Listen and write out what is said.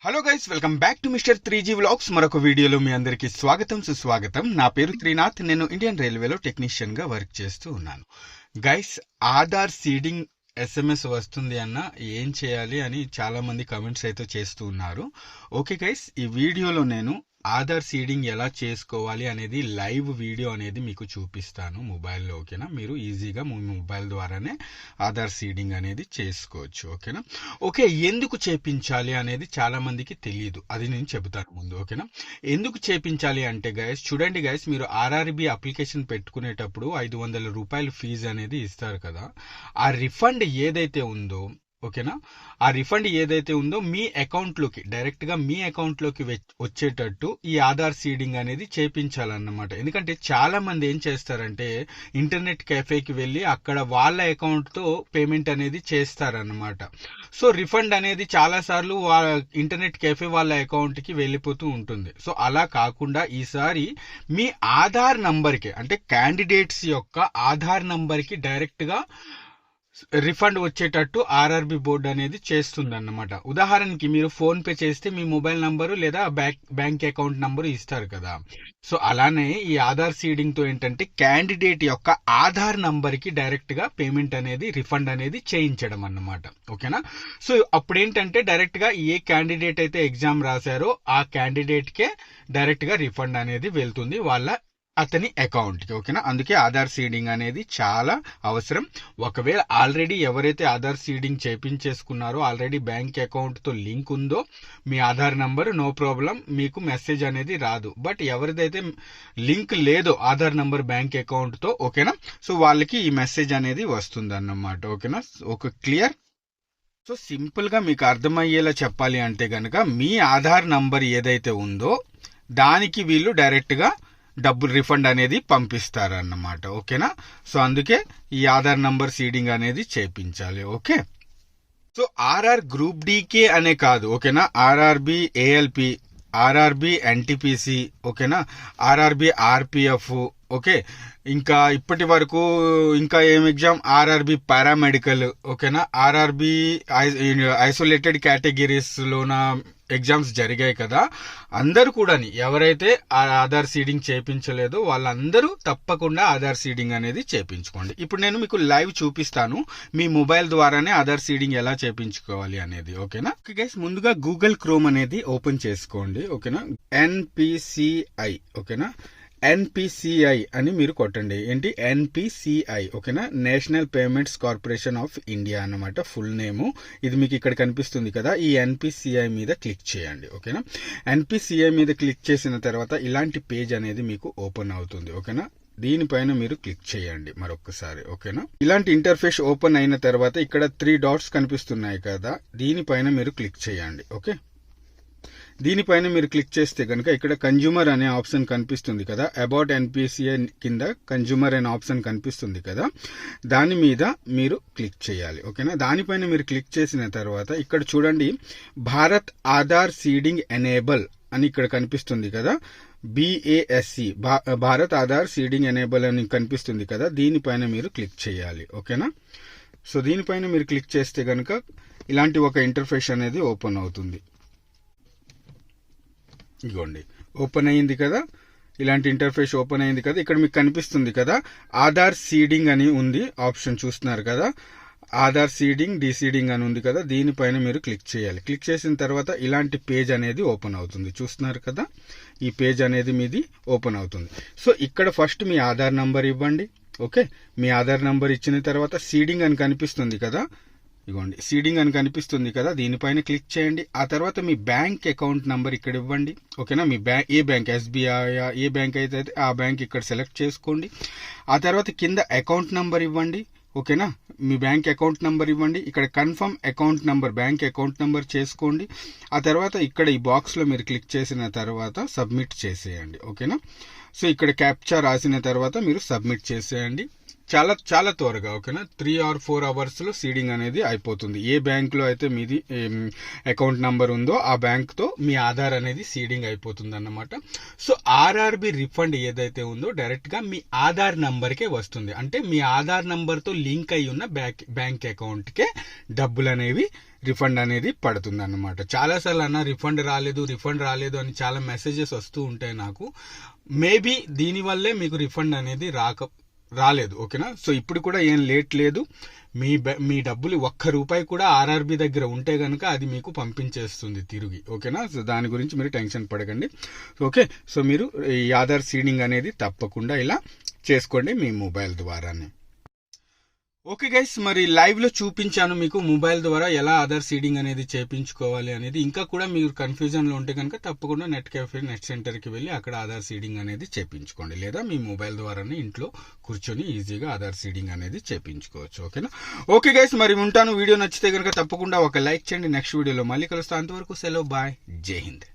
Hello guys, welcome back to mister 3G vlogs. మరొక వీడియోలో మీ అందరికీ స్వాగతం సుస్వాగతం. నా పేరు త్రినాథ్. నేను ఇండియన్ రైల్వేలో టెక్నీషియన్ గా వర్క్ చేస్తూ ఉన్నాను. గైస్, ఆధార్ సీడింగ్ SMS వస్తుంది అన్న ఏం చేయాలి అని చాలా మంది కమెంట్స్ అయితే చేస్తూ ఉన్నారు. ఓకే గైస్, ఈ వీడియోలో నేను ఆధార్ సీడింగ్ ఎలా చేసుకోవాలి అనేది లైవ్ వీడియో అనేది మీకు చూపిస్తాను మొబైల్లో. ఓకేనా, మీరు ఈజీగా మీ మొబైల్ ద్వారానే ఆధార్ సీడింగ్ అనేది చేసుకోవచ్చు. ఓకేనా, ఓకే, ఎందుకు చేపించాలి అనేది చాలా మందికి తెలియదు, అది నేను చెబుతాను ముందు. ఓకేనా, ఎందుకు చేపించాలి అంటే గైస్, చూడండి గైస్, మీరు RRB అప్లికేషన్ పెట్టుకునేటప్పుడు 500 రూపాయలు ఫీజు అనేది ఇస్తారు కదా. ఆ రిఫండ్ ఏదైతే ఉందో, ఓకేనా, ఆ రిఫండ్ ఏదైతే ఉందో మీ అకౌంట్లోకి డైరెక్ట్గా మీ అకౌంట్లోకి వచ్చేటట్టు ఈ ఆధార్ సీడింగ్ అనేది చేపించాలన్నమాట. ఎందుకంటే చాలా మంది ఏం చేస్తారంటే ఇంటర్నెట్ కెఫేకి వెళ్ళి అక్కడ వాళ్ళ అకౌంట్తో పేమెంట్ అనేది చేస్తారన్నమాట. సో రిఫండ్ అనేది చాలా సార్లు ఇంటర్నెట్ కెఫే వాళ్ళ అకౌంట్కి వెళ్ళిపోతూ ఉంటుంది. సో అలా కాకుండా ఈసారి మీ ఆధార్ నంబర్కి, అంటే క్యాండిడేట్స్ యొక్క ఆధార్ నంబర్కి డైరెక్ట్గా రిఫండ్ వచ్చేటట్టు RRB బోర్డు అనేది చేస్తుంది అన్నమాట. ఉదాహరణకి మీరు ఫోన్ పే చేస్తే మీ మొబైల్ నంబరు లేదా బ్యాంక్ అకౌంట్ నంబరు ఇస్తారు కదా. సో అలానే ఈ ఆధార్ సీడింగ్ తో ఏంటంటే క్యాండిడేట్ యొక్క ఆధార్ నంబర్ కి డైరెక్ట్ గా పేమెంట్ అనేది రిఫండ్ అనేది చేయించడం అన్నమాట. ఓకేనా, సో అప్పుడు ఏంటంటే డైరెక్ట్ గా ఏ క్యాండిడేట్ అయితే ఎగ్జామ్ రాశారో ఆ క్యాండిడేట్ కే డైరెక్ట్ గా రిఫండ్ అనేది వెళ్తుంది అతని అకౌంట్ కి. ఓకేనా, అందుకే ఆధార్ సీడింగ్ అనేది చాలా అవసరం. ఒకవేళ ఆల్రెడీ ఎవరైతే ఆధార్ సీడింగ్ చేపించేసుకున్నారో, ఆల్రెడీ బ్యాంక్ అకౌంట్ తో లింక్ ఉందో మీ ఆధార్ నంబర్, నో ప్రాబ్లం, మీకు మెసేజ్ అనేది రాదు. బట్ ఎవరిదైతే లింక్ లేదో ఆధార్ నంబర్ బ్యాంక్ అకౌంట్ తో, ఓకేనా, సో వాళ్ళకి ఈ మెసేజ్ అనేది వస్తుంది అన్నమాట. ఓకేనా, ఒక క్లియర్. సో సింపుల్ గా మీకు అర్థమయ్యేలా చెప్పాలి అంటే గనక, మీ ఆధార్ నంబర్ ఏదైతే ఉందో దానికి వీళ్ళు డైరెక్ట్ గా డబ్బులు రిఫండ్ అనేది పంపిస్తారన్నమాట. ఓకేనా, సో అందుకే ఈ ఆధార్ నంబర్ సీడింగ్ అనేది చేపించాలి. ఓకే, సో గ్రూప్ DK అనే కాదు, ఓకేనా, RRB ALP, RRB NTPC, ఓకేనా, RRB RPF, ఓకే, ఇంకా ఇప్పటి వరకు ఇంకా ఏం ఎగ్జామ్, RRB పారామెడికల్, ఓకేనా, RRB ఐసోలేటెడ్ కేటగిరీస్ లోన ఎగ్జామ్స్ జరిగాయి కదా. అందరూ కూడా ఎవరైతే ఆధార్ సీడింగ్ చేయించలేదో వాళ్ళందరూ తప్పకుండా ఆధార్ సీడింగ్ అనేది చేయించుకోండి. ఇప్పుడు నేను మీకు లైవ్ చూపిస్తాను మీ మొబైల్ ద్వారానే ఆధార్ సీడింగ్ ఎలా చేయించుకోవాలి అనేది. ఓకేనా, గైస్, ముందుగా గూగుల్ క్రోమ్ అనేది ఓపెన్ చేసుకోండి. ఓకేనా, NPCI, ఓకేనా, NPCI అని మీరు కొట్టండి. ఏంటి NPCI, ఓకేనా, national payments corporation of India అన్నమాట ఫుల్ నేము. ఇది మీకు ఇక్కడ కనిపిస్తుంది కదా, ఈ NPCI మీద క్లిక్ చేయండి. ఓకేనా, NPCI మీద క్లిక్ చేసిన తర్వాత ఇలాంటి పేజ్ అనేది మీకు ఓపెన్ అవుతుంది. ఓకేనా, దీనిపైన మీరు క్లిక్ చేయండి మరొకసారి. ఓకేనా, ఇలాంటి ఇంటర్ఫేస్ ఓపెన్ అయిన తర్వాత ఇక్కడ 3 డాట్స్ కనిపిస్తున్నాయి కదా, దీనిపైన మీరు క్లిక్ చేయండి. ఓకే, దీనిపైన మీరు క్లిక్ చేస్తే కనుక ఇక్కడ కన్జ్యూమర్ అనే ఆప్షన్ కనిపిస్తుంది కదా, అబౌట్ NPCI కింద కన్జ్యూమర్ అనే ఆప్షన్ కనిపిస్తుంది కదా, దాని మీద మీరు క్లిక్ చేయాలి. ఓకేనా, దానిపైన మీరు క్లిక్ చేసిన తర్వాత ఇక్కడ చూడండి, భారత్ ఆధార్ సీడింగ్ ఎనేబుల్ అని ఇక్కడ కనిపిస్తుంది కదా, BASC, Bharat Aadhaar seeding enable అని కనిపిస్తుంది కదా, దీనిపైన మీరు క్లిక్ చేయాలి. ఓకేనా, సో దీనిపైన మీరు క్లిక్ చేస్తే కనుక ఇలాంటి ఒక ఇంటర్ఫేస్ అనేది ఓపెన్ అవుతుంది. ఇగోండి, ఓపెన్ అయ్యింది కదా, ఇలాంటి ఇంటర్ఫేస్ ఓపెన్ అయింది కదా. ఇక్కడ మీకు కనిపిస్తుంది కదా ఆధార్ సీడింగ్ అని ఉంది ఆప్షన్, చూస్తున్నారు కదా, ఆధార్ సీడింగ్ డీసీడింగ్ అని ఉంది కదా, దీనిపైన మీరు క్లిక్ చేయాలి. క్లిక్ చేసిన తర్వాత ఇలాంటి పేజ్ అనేది ఓపెన్ అవుతుంది, చూస్తున్నారు కదా, ఈ పేజ్ అనేది మీది ఓపెన్ అవుతుంది. సో ఇక్కడ ఫస్ట్ మీ ఆధార్ నంబర్ ఇవ్వండి. ఓకే, మీ ఆధార్ నంబర్ ఇచ్చిన తర్వాత సీడింగ్ అని కనిపిస్తుంది కదా, ఇగోండి సీడింగ్ అని కనిపిస్తుంది కదా, దీనిపైన క్లిక్ చేయండి. ఆ తర్వాత మీ బ్యాంక్ అకౌంట్ నంబర్ ఇక్కడ ఇవ్వండి. ఓకేనా, మీ ఏ బ్యాంక్, SBI ఏ బ్యాంక్ అయితే ఆ బ్యాంక్ ఇక్కడ సెలెక్ట్ చేసుకోండి. ఆ తర్వాత కింద అకౌంట్ నంబర్ ఇవ్వండి. ఓకేనా, మీ బ్యాంక్ అకౌంట్ నంబర్ ఇవ్వండి. ఇక్కడ confirm account number, bank account number చేసుకోండి. ఆ తర్వాత ఇక్కడ ఈ బాక్స్ లో మీరు క్లిక్ చేసిన తర్వాత సబ్మిట్ చేసేయండి. ఓకేనా, సో ఇక్కడ క్యాప్చా రాసిన తర్వాత మీరు సబ్మిట్ చేసేయండి. చాలా చాలా త్వరగా, ఓకేనా, 3 or 4 అవర్స్ లో సీడింగ్ అనేది అయిపోతుంది. ఏ బ్యాంక్ లో అయితే మీది అకౌంట్ నంబర్ ఉందో ఆ బ్యాంక్ తో మీ ఆధార్ అనేది సీడింగ్ అయిపోతుంది అన్నమాట. సో RRB రిఫండ్ ఏదైతే ఉందో డైరెక్ట్ గా మీ ఆధార్ నంబర్ కే వస్తుంది. అంటే మీ ఆధార్ నంబర్ తో లింక్ అయి ఉన్న బ్యాంక్ అకౌంట్ కే డబ్బులు అనేవి రిఫండ్ అనేది పడుతుంది అన్నమాట. చాలాసార్లు అన్న రిఫండ్ రాలేదు అని చాలా మెసేజెస్ వస్తూ ఉంటాయి నాకు. మేబీ దీనివల్లే మీకు రిఫండ్ అనేది రాలేదు. ఓకేనా. సో ఇప్పుడు కూడా ఏం లేట్ లేదు. మీ డబ్బులు ₹1 కూడా ఆర్ఆర్బి దగ్గర ఉంటే కనుక అది మీకు పంపించేస్తుంది తిరిగి. ఓకేనా. సో దాని గురించి మీరు టెన్షన్ పడకండి. ఓకే. సో మీరు ఈ ఆధార్ సీడింగ్ అనేది తప్పకుండా ఇలా చేసుకోండి మీ మొబైల్ ద్వారానే. ఓకే గైస్, మరి లైవ్ లో చూపించాను మీకు మొబైల్ ద్వారా ఎలా ఆధార్ సీడింగ్ అనేది చేయించుకోవాలి అనేది. ఇంకా కూడా మీరు కన్ఫ్యూజన్ లో ఉంటే కనుక తప్పకుండా నెట్ సెంటర్ కి వెళ్ళి అక్కడ ఆధార్ సీడింగ్ అనేది చేయించుకోండి, లేదా మీ మొబైల్ ద్వారానే ఇంట్లో కూర్చొని ఈజీగా ఆధార్ సీడింగ్ అనేది చేయించుకోవచ్చు. ఓకేనా. ఓకే గైస్, మరి ఉంటాను. వీడియో నచ్చితే కనుక తప్పకుండా ఒక లైక్ చేయండి. నెక్స్ట్ వీడియోలో మళ్ళీ కలుస్తాను. అంతవరకు సెలవు, బాయ్, జై హింద్.